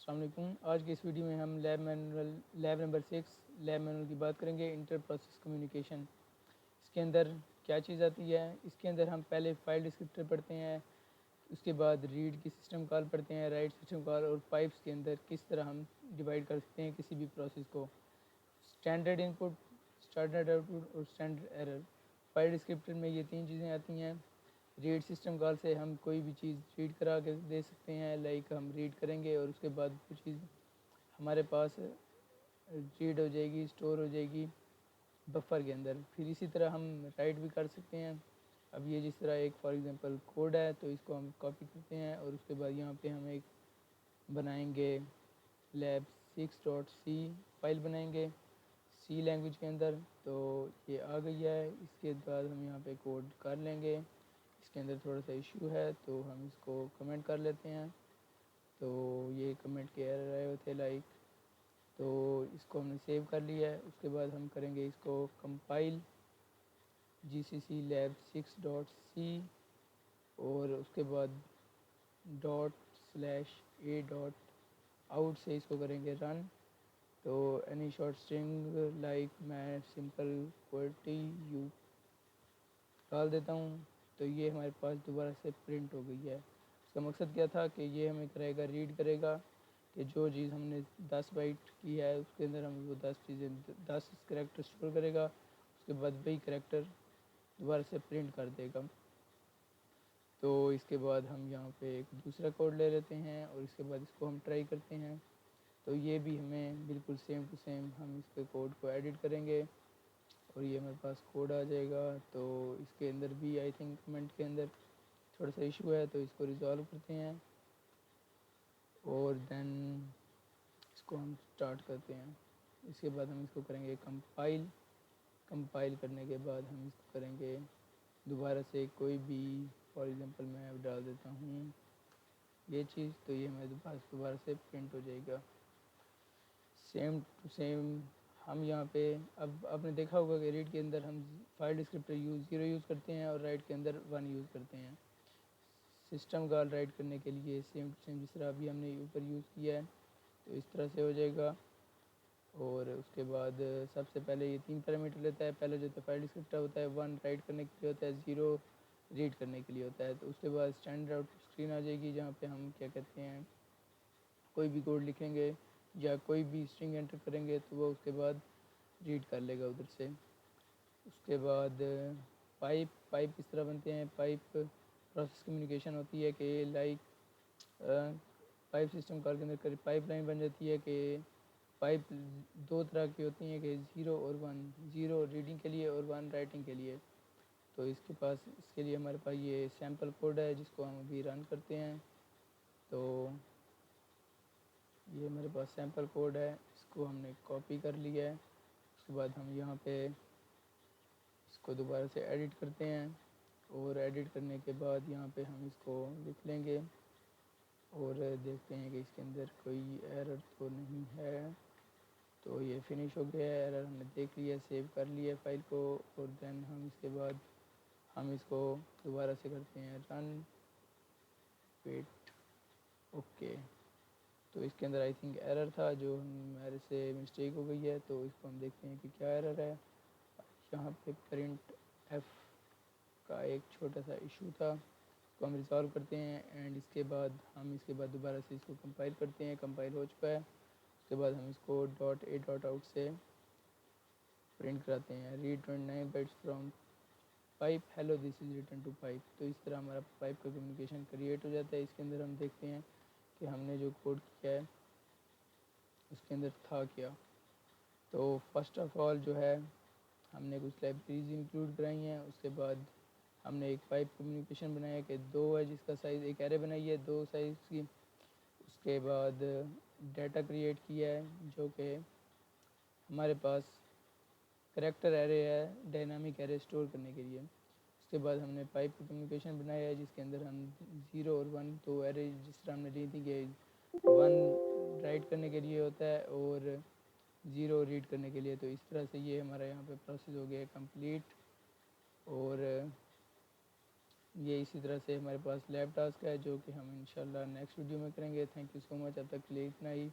السلام علیکم۔ آج کے اس ویڈیو میں ہم لیب نمبر 6 لیب مینول کی بات کریں گے، انٹر پروسیس کمیونیکیشن۔ اس کے اندر کیا چیز آتی ہے؟ اس کے اندر ہم پہلے فائل ڈسکرپٹر پڑھتے ہیں، اس کے بعد ریڈ کی سسٹم کال پڑھتے ہیں، رائٹ سسٹم کال، اور پائپس کے اندر کس طرح ہم ڈیوائڈ کر سکتے ہیں کسی بھی پروسیس کو، اسٹینڈرڈ ان پٹ، اسٹینڈرڈ آؤٹ پٹ اور اسٹینڈرڈ ایرر۔ فائل ڈسکرپٹر میں یہ تین چیزیں آتی ہیں۔ ریڈ سسٹم کال سے ہم کوئی بھی چیز ریڈ کرا کے دے سکتے ہیں، لائک ہم ریڈ کریں گے اور اس کے بعد وہ چیز ہمارے پاس ریڈ ہو جائے گی، اسٹور ہو جائے گی بفر کے اندر۔ پھر اسی طرح ہم رائٹ بھی کر سکتے ہیں۔ اب یہ جس طرح ایک فار ایگزامپل کوڈ ہے تو اس کو ہم کاپی کرتے ہیں اور اس کے بعد یہاں پہ ہم ایک بنائیں گے لیب 6.c فائل بنائیں گے سی لینگویج کے اندر۔ تو یہ آ گئی ہے، اس کے بعد ہم یہاں پہ کوڈ کر لیں گے۔ اس کے اندر تھوڑا سا ایشو ہے تو ہم اس کو کمنٹ کر لیتے ہیں۔ تو یہ کمنٹ کے ایرر آئے ہوئے تھے لائک، تو اس کو ہم نے سیو کر لیا ہے۔ اس کے بعد ہم کریں گے اس کو کمپائل GCC لیب 6.c اور اس کے بعد ./a.out سے اس کو کریں گے رن۔ تو اینی شارٹ اسٹرنگ لائک میں سمپل کوئٹی یو ڈال دیتا ہوں، تو یہ ہمارے پاس دوبارہ سے پرنٹ ہو گئی ہے۔ اس کا مقصد کیا تھا کہ یہ ہمیں کرے گا، ریڈ کرے گا کہ جو چیز ہم نے 10 بائٹ کی ہے اس کے اندر ہم وہ 10 کریکٹر اسٹور کرے گا، اس کے بعد وہی کریکٹر دوبارہ سے پرنٹ کر دے گا۔ تو اس کے بعد ہم یہاں پہ ایک دوسرا کوڈ لے لیتے ہیں اور اس کے بعد اس کو ہم ٹرائی کرتے ہیں۔ تو یہ بھی ہمیں بالکل سیم ٹو سیم ہم اس کے کوڈ کو ایڈٹ کریں گے اور یہ ہمارے پاس کوڈ آ جائے گا۔ تو اس کے اندر بھی آئی تھنک کمنٹ کے اندر تھوڑا سا ایشو ہے، تو اس کو ریزالو کرتے ہیں اور دین اس کو ہم سٹارٹ کرتے ہیں۔ اس کے بعد ہم اس کو کریں گے کمپائل کرنے کے بعد ہم اس کو کریں گے دوبارہ سے کوئی بھی، فار ایگزامپل میں اب ڈال دیتا ہوں یہ چیز، تو یہ ہمارے پاس دوبارہ سے پرنٹ ہو جائے گا سیم ٹو سیم۔ ہم یہاں پہ اب آپ نے دیکھا ہوگا کہ ریڈ کے اندر ہم فائل ڈسکرپٹر 0 یوز کرتے ہیں اور رائٹ کے اندر 1 یوز کرتے ہیں۔ سسٹم کال رائٹ کرنے کے لیے سیم ٹو سیم جس طرح ابھی ہم نے اوپر یوز کیا ہے تو اس طرح سے ہو جائے گا۔ اور اس کے بعد سب سے پہلے یہ 3 پیرامیٹر لیتا ہے۔ پہلے جو فائل ڈسکرپٹر ہوتا ہے 1 رائٹ کرنے کے لیے ہوتا ہے، 0 ریڈ کرنے کے لیے ہوتا ہے۔ تو اس کے بعد اسٹینڈرڈ آؤٹ اسکرین آ جائے گی جہاں پہ ہم کیا کہتے ہیں کوئی بھی کوڈ لکھیں گے یا کوئی بھی اسٹرنگ انٹر کریں گے تو وہ اس کے بعد ریڈ کر لے گا ادھر سے۔ اس کے بعد پائپ اس طرح بنتے ہیں۔ پائپ پروسیس کمیونیکیشن ہوتی ہے کہ لائک پائپ سسٹم کال کے اندر پائپ لائن بن جاتی ہے کہ پائپ 2 طرح کی ہوتی ہیں کہ 0 اور 1، 0 ریڈنگ کے لیے اور 1 رائٹنگ کے لیے۔ تو اس کے لیے ہمارے پاس یہ سیمپل کوڈ ہے جس کو ہم ابھی رن کرتے ہیں۔ تو یہ ہمارے پاس سیمپل کوڈ ہے، اس کو ہم نے کاپی کر لیا ہے۔ اس کے بعد ہم یہاں پہ اس کو دوبارہ سے ایڈٹ کرتے ہیں اور ایڈٹ کرنے کے بعد یہاں پہ ہم اس کو لکھ لیں گے اور دیکھتے ہیں کہ اس کے اندر کوئی ایرر تو نہیں ہے۔ تو یہ فنش ہو گیا ہے، ایرر ہم نے دیکھ لیا، سیو کر لیا فائل کو اور دین ہم اس کے بعد ہم اس کو دوبارہ سے کرتے ہیں رن ویٹ اوکے۔ تو اس کے اندر آئی تھنک ایرر تھا جو میرے سے مسٹیک ہو گئی ہے، تو اس کو ہم دیکھتے ہیں کہ کیا ایرر ہے۔ یہاں پہ پرنٹ ایف کا ایک چھوٹا سا ایشو تھا، اس کو ہم ریزالو کرتے ہیں اینڈ اس کے بعد ہم اس کے بعد دوبارہ سے اس کو کمپائل کرتے ہیں۔ کمپائل ہو چکا ہے، اس کے بعد ہم اس کو .a.out سے پرنٹ کراتے ہیں read 29 bytes from pipe hello this is written to pipe. تو اس طرح ہمارا پائپ کا کمیونیکیشن کریٹ ہو جاتا ہے۔ اس کے اندر ہم دیکھتے ہیں کہ ہم نے جو کوڈ کیا ہے اس کے اندر تھا کیا۔ تو فرسٹ آف آل جو ہے ہم نے کچھ لائبریریز انکلوڈ کرائی ہیں۔ اس کے بعد ہم نے ایک پائپ کمیونیکیشن بنایا کہ 2 ہے جس کا سائز، ایک ایرے بنائی ہے 2 سائز کی۔ اس کے بعد ڈیٹا کریٹ کیا ہے جو کہ ہمارے پاس کریکٹر ایرے ہے ڈائنامک ایرے اسٹور کرنے کے لیے۔ اس کے بعد ہم نے پائپ کمیونیکیشن بنایا ہے جس کے اندر ہم 0 اور 1 تو ایرے جس طرح ہم نے لی تھی کہ 1 رائٹ کرنے کے لیے ہوتا ہے اور 0 ریڈ کرنے کے لیے۔ تو اس طرح سے یہ ہمارا یہاں پہ پروسیس ہو گیا کمپلیٹ۔ اور یہ اسی طرح سے ہمارے پاس لیب ٹاسک ہے جو کہ ہم انشاءاللہ نیکسٹ ویڈیو میں کریں گے. تھینک یو سو مچ. اب تک کے لیے اتنا ہی.